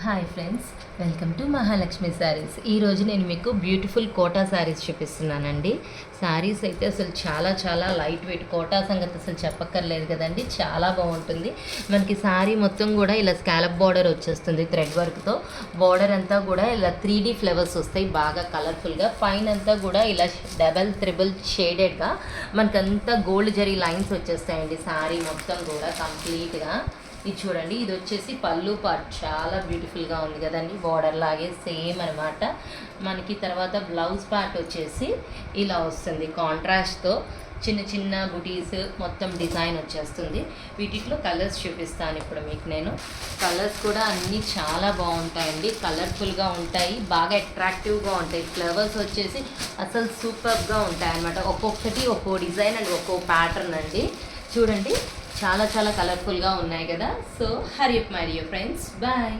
Hi friends, welcome to Mahalakshmi saris. ఈరోజు నేను మీకు బ్యూటిఫుల్ కోటా శారీస్ చూపిస్తున్నానండి. శారీస్ అయితే అసలు చాలా చాలా లైట్ వెయిట్, కోటా సంగతి అసలు చెప్పక్కర్లేదు కదండి, చాలా బాగుంటుంది. మనకి శారీ మొత్తం కూడా ఇలా స్కాలప్ బార్డర్ వచ్చేస్తుంది థ్రెడ్ వర్క్తో. బార్డర్ అంతా కూడా ఇలా 3D ఫ్లవర్స్ వస్తాయి బాగా కలర్ఫుల్గా. పైన అంతా కూడా ఇలా డబల్ త్రిబుల్ షేడెడ్గా మనకంతా గోల్డ్ జరీ లైన్స్ వచ్చేస్తాయండి. శారీ మొత్తం కూడా కంప్లీట్గా ఇది చూడండి. ఇది వచ్చేసి పళ్ళు పార్ట్ చాలా బ్యూటిఫుల్గా ఉంది కదండి, బార్డర్ లాగే సేమ్ అనమాట. మనకి తర్వాత బ్లౌజ్ పార్ట్ వచ్చేసి ఇలా వస్తుంది కాంట్రాస్ట్తో, చిన్న చిన్న బుటీస్ మొత్తం డిజైన్ వచ్చేస్తుంది. వీటిలో కలర్స్ చూపిస్తాను ఇప్పుడు మీకు నేను. కలర్స్ కూడా అన్నీ చాలా బాగుంటాయండి, కలర్ఫుల్గా ఉంటాయి, బాగా అట్రాక్టివ్గా ఉంటాయి. ఫ్లవర్స్ వచ్చేసి అసలు సూపర్గా ఉంటాయి అన్నమాట. ఒక్కొక్కటి ఒక్కో డిజైన్ అండ్ ఒక్కో ప్యాటర్న్ అండి. చూడండి చాలా చాలా కలర్ఫుల్గా ఉన్నాయి కదా. So hurry up my dear friends, bye.